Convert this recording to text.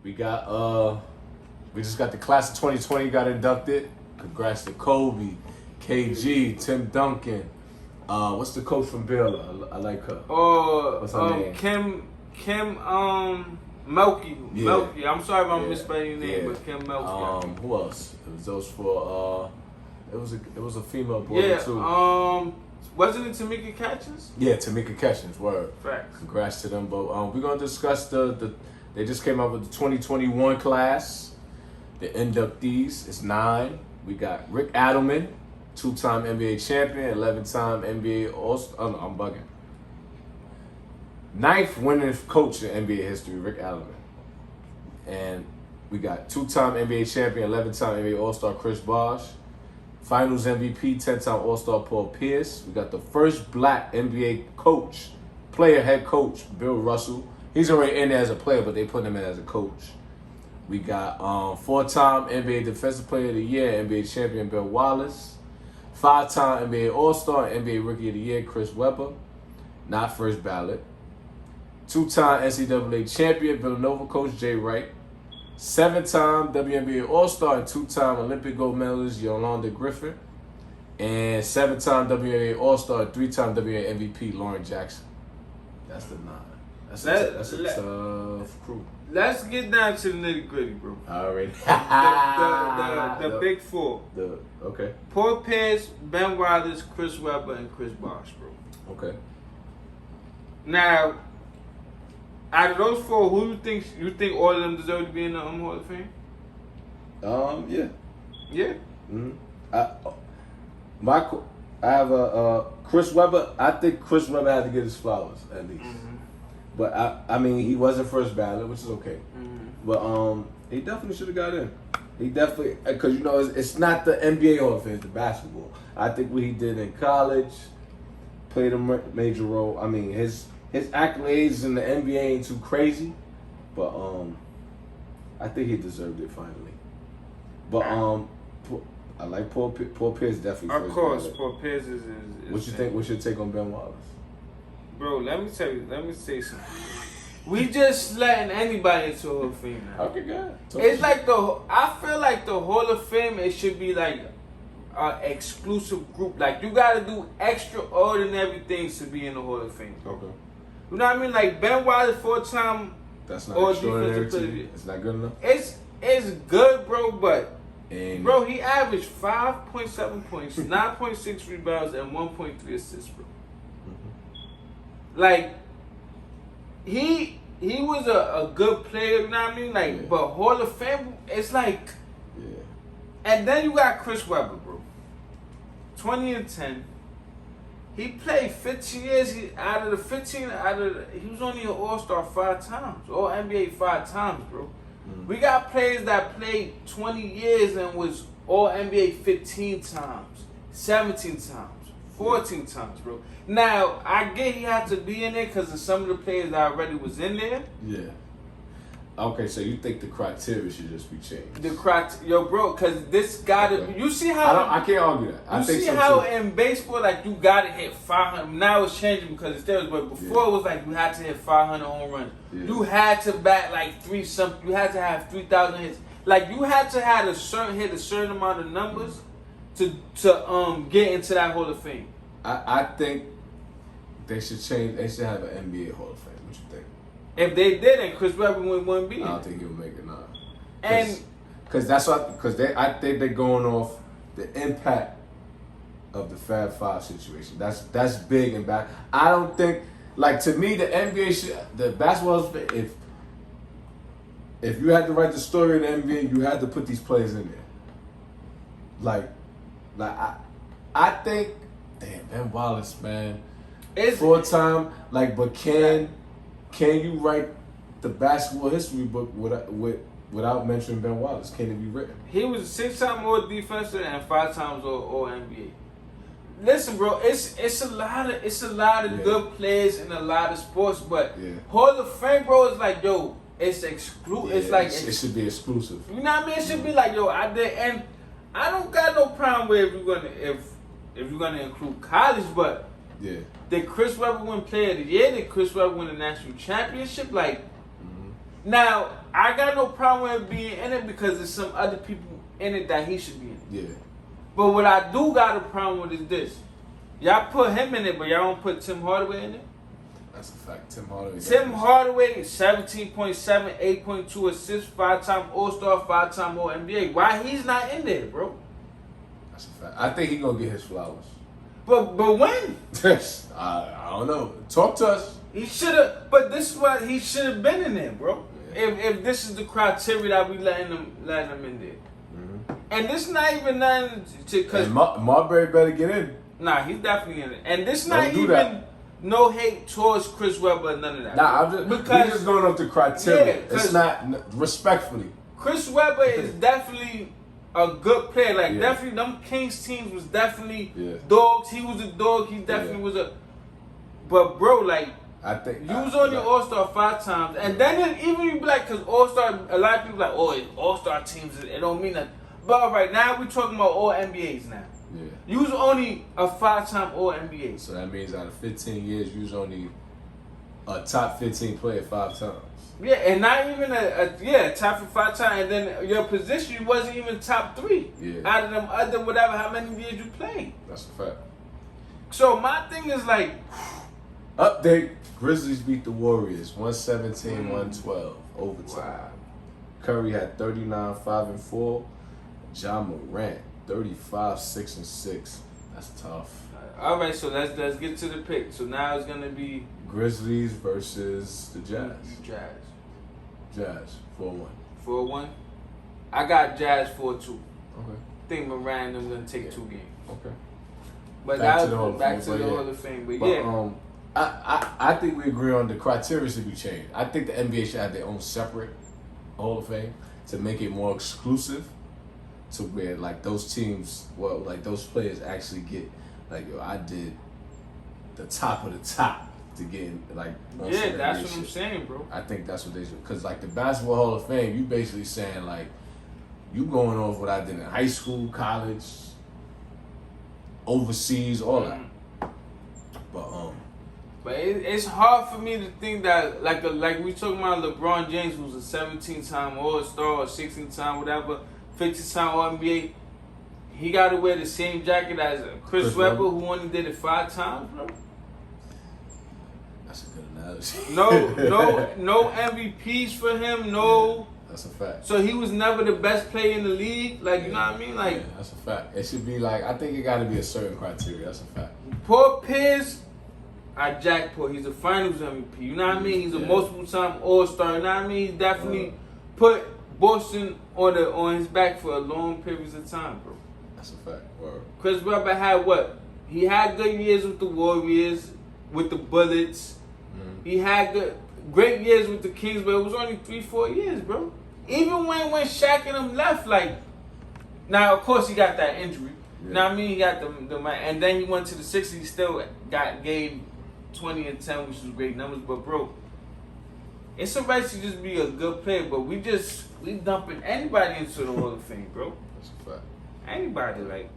We just got the class of 2020 got inducted. Congrats to Kobe, KG, Tim Duncan. What's the coach from Baylor? I like her. What's her name? Kim Melky. Yeah. Melky. I'm sorry if I'm misspelling your name, but Kim Melky. Who else? It was those four. It was a female boy too. Wasn't it Tamika Catchings? Yeah, Tamika Catchings. Word. Facts. Congrats to them both. We're gonna discuss they just came out with the 2021 class. The inductees. It's 9. We got Rick Adelman, 2-time NBA champion, 11-time NBA All-Star. Oh, no, I'm bugging. 9th winning coach in NBA history, Rick Adelman. And we got 2-time NBA champion, 11-time NBA All-Star Chris Bosh. Finals MVP, 10-time All-Star Paul Pierce. We got the first black NBA head coach, Bill Russell. He's already in there as a player, but they put him in as a coach. We got 4-time NBA Defensive Player of the Year, NBA champion Ben Wallace. 5-time NBA All-Star, NBA Rookie of the Year, Chris Webber. Not first ballot. 2-time NCAA champion, Villanova coach Jay Wright. 7-time WNBA All-Star and 2-time Olympic gold medalist Yolanda Griffin. And 7-time WNBA All-Star, 3-time WNBA MVP Lauren Jackson. That's the 9. That's a tough crew. Let's get down to the nitty gritty, bro. Already. The big four. Okay. Paul Pierce, Ben Wallace, Chris Webber, and Chris Bosh, bro. Okay. Now, out of those four, who you think all of them deserve to be in the Hall of Fame? Yeah. Yeah. Mm-hmm. I have a Chris Webber. I think Chris Webber had to get his flowers at least. Mm-hmm. But I mean, he wasn't first ballot, which is okay. Mm-hmm. But he definitely should have got in. He definitely, because it's not the NBA Hall of Fame, it's the basketball. I think what he did in college played a major role. I mean, his accolades in the NBA ain't too crazy, but I think he deserved it finally. But I like Paul Pierce definitely. Of course, Paul Pierce is what you think? What's your take on Ben Wallace? Bro, let me say something. We just letting anybody into Hall of Fame now. Okay, good. It's like I feel like the Hall of Fame, it should be like an exclusive group. Like, you gotta do extraordinary things to be in the Hall of Fame. Okay. You know what I mean? Like Ben Wallace, 4-time. That's not extraordinary to you? It's not good enough? It's good, bro, but bro, he averaged 5.7 points, 9.6 rebounds, and 1.3 assists, bro. Like, he was a good player, you know what I mean? Like, but Hall of Fame, it's like, And then you got Chris Webber, bro. 20-10. He played 15 years. He was only an All-Star 5 times, All NBA 5 times, bro. Mm-hmm. We got players that played 20 years and was All NBA 15 times, 17 times. 14 times, bro. Now, I get he had to be in there because of some of the players that already was in there. Yeah. Okay, so you think the criteria should just be changed? Bro, because this gotta. You see how? I can't argue that. I think see how in baseball, like, you gotta hit 500. Now it's changing because it's there, but before it was like you had to hit 500 home runs. Yeah. You had to bat like 3 something. You had to have 3,000 hits. Like, you had to have hit a certain amount of numbers to get into that Hall of Fame. I think they should change. They should have an NBA Hall of Fame. What you think? If they didn't, Chris Webber wouldn't be. I don't think he'll make it now. And because I think they're going off the impact of the Fab Five situation. That's big and bad. I don't think, like, to me, the NBA the basketball, if you had to write the story of the NBA, you had to put these players in there. I think, damn, Ben Wallace, man, it's 4-time. Like, but can you write the basketball history book without mentioning Ben Wallace? Can it be written? He was 6-time All Defensive and 5 times All NBA. Listen, bro, it's a lot of good players in a lot of sports, but Hall of Fame, bro, is like, yo, it's exclusive. It's like it should be exclusive. You know what I mean? It should be like, yo, I did, and I don't got no problem with if you're gonna include college, but did Chris Webber win Player of the Year? Did Chris Webber win the national championship? Like, Now, I got no problem with being in it because there's some other people in it that he should be in it. Yeah. But what I do got a problem with is this. Y'all put him in it, but y'all don't put Tim Hardaway in it? That's a fact. Tim Hardaway, 17.7, 8.2 assists, 5-time All-Star, 5-time All-NBA. Why he's not in there, bro? That's a fact. I think he's going to get his flowers. But when? I don't know. Talk to us. He should have, but this is what he should have been in there, bro. Yeah. If this is the criteria that we letting him in there. Mm-hmm. And this not even nothing to, cause Marbury better get in. Nah, he's definitely in it. And this not even no hate towards Chris Webber, none of that. Nah, we're just going off the criteria. Yeah, it's not respectfully. Chris Webber is definitely a good player. Like definitely, them Kings teams was definitely dogs. He was a dog. He definitely was a. But bro, like. I think you was on your All-Star 5 times, and then even you be like, cause All-Star, a lot of people like, oh, All-Star teams, it don't mean nothing. But all right, now we talking about All NBAs now. Yeah. You was only a 5-time All NBA. So that means out of 15 years, you was only a top 15 player 5 times. Yeah, and not even a top 5 times, and then your position wasn't even top 3. Yeah. Out of them other whatever, how many years you played. That's a fact. So my thing is like, update. Grizzlies beat the Warriors 117-112 overtime. Wow. Curry had 39, 5 and 4. John Morant 35, 6 and 6. That's tough. All right, so let's get to the pick. So now it's gonna be Grizzlies versus the Jazz. Jazz 4-1. 4-1. I got Jazz 4-2. Okay. I think Morant them gonna take 2 games. Okay. But back to the Hall of Fame. But I think we agree on the criteria should be changed. I think the NBA should have their own separate Hall of Fame to make it more exclusive, to where like those teams, like those players actually get like, yo, I did the top of the top to get in, like. Yeah, that's what I'm saying, bro. I think that's what they should, because like the Basketball Hall of Fame, you basically saying like, you going off what I did in high school, college, overseas, all that. But it's hard for me to think that like we talking about LeBron James, who's a 17-time All-Star or 16-time whatever, 50-time All-NBA. He got to wear the same jacket as Chris Webber, who only did it 5 times, bro. That's a good analogy. No MVPs for him. No. That's a fact. So he was never the best player in the league. Like, you know what I mean? Like, that's a fact. It should be like, I think it got to be a certain criteria. That's a fact. Paul Pierce. I jackpot. He's a Finals MVP. You know what I mean? He's a multiple-time All-Star. You know what I mean? He definitely put Boston on his back for a long periods of time, bro. That's a fact. Word. Chris Webber had what? He had good years with the Warriors, with the Bullets. Mm-hmm. He had great years with the Kings, but it was only 3-4 years, bro. Even when Shaq and them left, like, now of course he got that injury. Yeah. You know what I mean? He got the and then he went to the Sixers. He still gave 20 and 10, which was great numbers, but bro, it's a right to just be a good player, but we dumping anybody into the Hall of Fame, bro. That's a fact. Anybody, like.